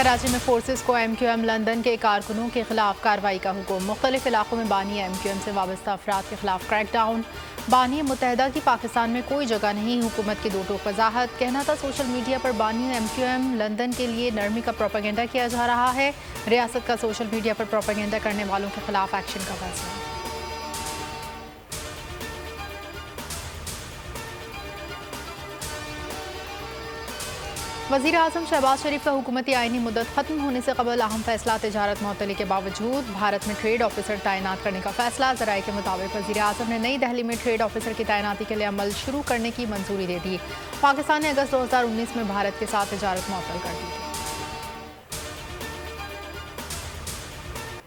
कराची में फोर्सेस को MQM London के कारकुनों के खिलाफ कार्रवाई का हुक्म। मुख्तलिफ इलाकों में बानी MQM से वाबस्ता अफराद के खिलाफ क्रैकडाउन। बानी मुत्तहिदा की पाकिस्तान में कोई जगह नहीं, हुकूमत की दो टोक वजाहत। कहना था सोशल मीडिया पर बानी MQM लंदन के लिए नरमी का प्रोपेगेंडा किया जा रहा है। रियासत का सोशल मीडिया पर प्रोपेगेंडा करने वालों के खिलाफ एक्शन का फैसला। वज़ीर आज़म शहबाज शरीफ का हुकूमती आइनी मुद्दत खत्म होने से कबल अहम फैसला तिजारत मुअत्तली के बावजूद भारत में ट्रेड ऑफिसर तैनात करने का फैसला। ज़राए के मुताबिक वज़ीर आज़म ने नई दिल्ली में ट्रेड ऑफिसर की तैनाती के लिए अमल शुरू करने की मंजूरी दे दी। पाकिस्तान ने अगस्त 2019 में भारत के साथ तिजारत मुअत्तल कर दी थी।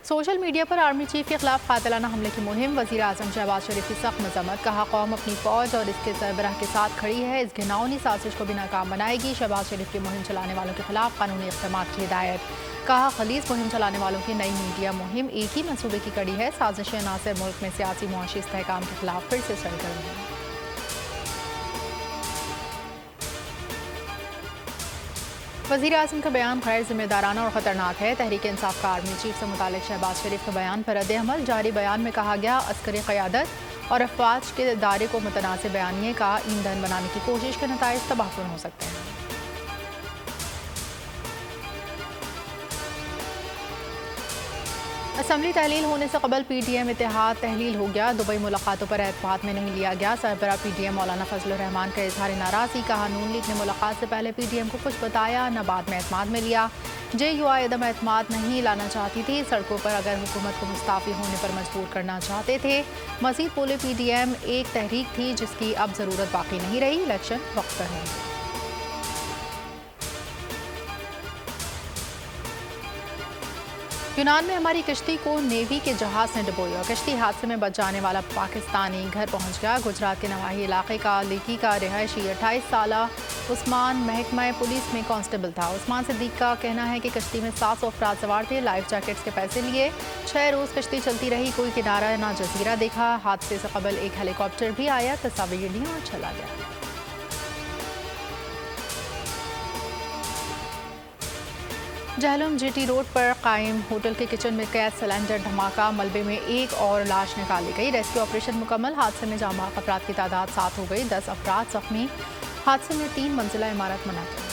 सोशल मीडिया पर आर्मी चीफ के खिलाफ कातिलाना हमले की मुहिम। वज़ीर आज़म शहबाज शरीफ की सख्त मज़म्मत। कहा कौम अपनी फ़ौज और इसके सरबराह के साथ खड़ी है, इस घिनौनी साजिश को भी नाकाम बनाएगी। शहबाज शरीफ की मुहिम चलाने वालों के खिलाफ कानूनी इक़दामात की हिदायत। कहा खलीज मुहिम चलाने वालों की नई मीडिया मुहिम एक ही मनसूबे की कड़ी है। साजिशें न सिर्फ मुल्क में सियासी मुआशी इस्तेहकाम के खिलाफ फिर से सरगर्म हैं। वज़ीर आज़म का बयान गैर जिम्मेदाराना और ख़तरनाक है। तहरीक इंसाफ का आर्मी चीफ से मुतालिक शहबाज शरीफ के बयान पर रद्द-ए-अमल। जारी बयान में कहा गया अस्करी क़यादत और अफवाज के दायरे को मुतनासिब बयानिए का ईंधन बनाने की कोशिश के नताइज तबाहकुन हो सकते हैं। असम्बली तहलील होने से कबल PTM इत्तेहाद तहलील हो गया। दुबई मुलाकातों पर एतमाद में नहीं लिया गया। सरबराह PTM मौलाना फजलुर रहमान का इजहार नाराज़गी। कहा नून लीग ने मुलाकात से पहले PTM को कुछ बताया, न बाद में एतमाद में लिया। JUI अदम एतमाद नहीं लाना चाहती थी, सड़कों पर अगर हुकूमत को मुस्ताफ़ी होने पर मजबूर करना चाहते थे। मज़ीद बोले PTM एक तहरीक थी जिसकी अब ज़रूरत बाकी नहीं रही। इलेक्शन वक्त पर होंगे। यूनान में हमारी कश्ती को नेवी के जहाज ने डुबोया। कश्ती हादसे में बच जाने वाला पाकिस्तानी घर पहुंच गया। गुजरात के नवाही इलाके का लिकी का रिहायशी 28 साला उस्मान महकमा पुलिस में कांस्टेबल था। उस्मान सिद्दीक का कहना है कि कश्ती में 700 अफराद सवार थे। लाइफ जैकेट्स के पैसे लिए 6 रोज़ कश्ती चलती रही। कोई किनारा ना जजीरा देखा। हादसे से कबल एक हेलीकॉप्टर भी आया, तस्वीर ली और चला गया। जहलम GT रोड पर कायम होटल के किचन में गैस सिलेंडर धमाका। मलबे में एक और लाश निकाली गई। रेस्क्यू ऑपरेशन मुकम्मल। हादसे में जाँ बहक अफराद की तादाद 7 हो गई। 10 अफराद जख्मी। हादसे में 3 मंजिला इमारत मुनहदम।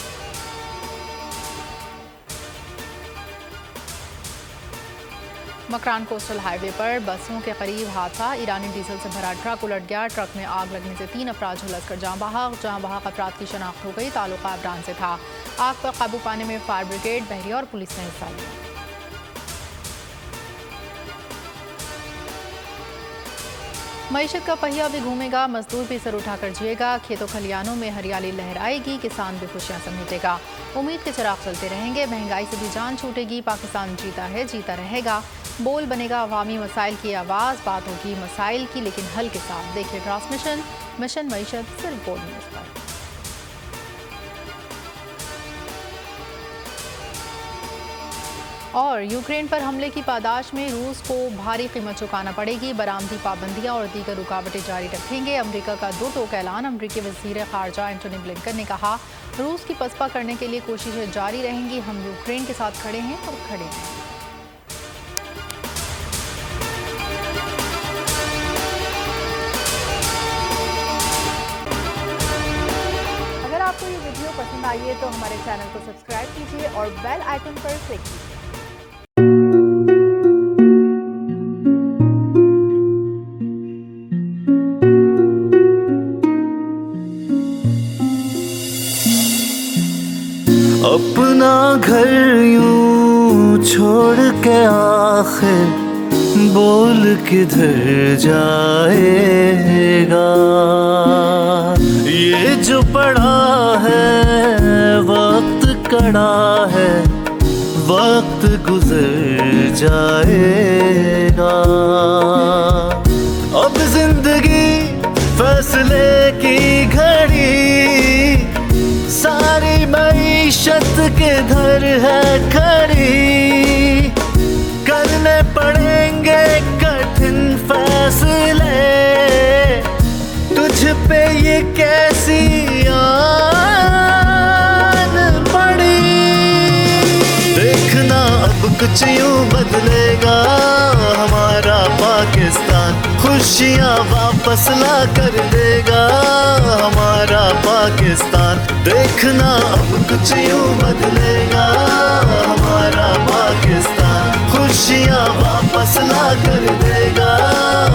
मकरान कोस्टल हाईवे पर बसों के करीब हादसा। ईरानी डीजल से भरा ट्रक उलट गया। ट्रक में आग लगने से 3 अफराद झुलस कर जाँ बहक अफराद की शनाख्त हो गई। ताल्लुका अबरान से था। आग पर काबू पाने में फायर ब्रिगेड, बहरिया और पुलिस ने हिस्सा लिया। मईशत का पहिया भी घूमेगा, मजदूर भी सर उठाकर जिएगा। खेतों खलियानों में हरियाली लहराएगी, किसान भी खुशियां समेटेगा। उम्मीद के चिराग चलते रहेंगे, महंगाई से भी जान छूटेगी। पाकिस्तान जीता है, जीता रहेगा। बोल बनेगा अवामी मसाइल की आवाज़। बात होगी मसाइल की लेकिन हल के साथ। देखिए ट्रांसमिशन मिशन मईशत सिर्फ बोल न्यूज़ पर। और यूक्रेन पर हमले की पादाश में रूस को भारी कीमत चुकाना पड़ेगी। बरामदी पाबंदियां और दीगर रुकावटें जारी रखेंगे। अमेरिका का दो टोक ऐलान। अमेरिकी वज़ीर ख़ारजा एंटोनी ब्लिंकन ने कहा रूस की पसपा करने के लिए कोशिशें जारी रहेंगी। हम यूक्रेन के साथ खड़े हैं और खड़े हैं। अगर आपको ये वीडियो पसंद आई है तो हमारे चैनल को सब्सक्राइब कीजिए और बेल आइकन पर क्लिक कीजिए। अपना घर यूं छोड़ के आखिर बोल किधर जाएगा। ये जो पड़ा है वक्त कड़ा है, वक्त गुजर जाएगा। अब जिंदगी फैसले की घड़ी, सारी मईशत के घर है खड़ी। करने पड़ेंगे कठिन फैसले, तुझ पे ये कैसी आन पड़ी। कुछ यूं बदलेगा हमारा पाकिस्तान, खुशियाँ वापस ला कर देगा हमारा पाकिस्तान। देखना अब कुछ यूं बदलेगा हमारा पाकिस्तान, खुशियाँ वापस ला कर देगा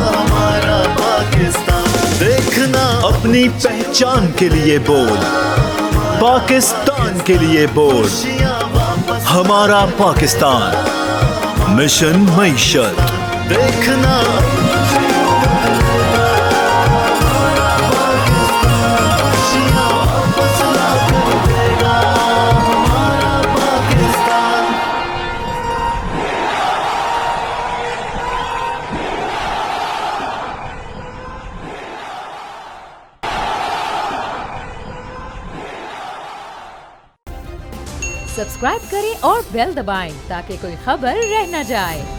हमारा पाकिस्तान। देखना अपनी पहचान के लिए बोल, पाकिस्तान के लिए बोल, हमारा पाकिस्तान, मिशन मईशत। देखना सब्सक्राइब करें और बेल दबाएं ताकि कोई खबर रह न जाए।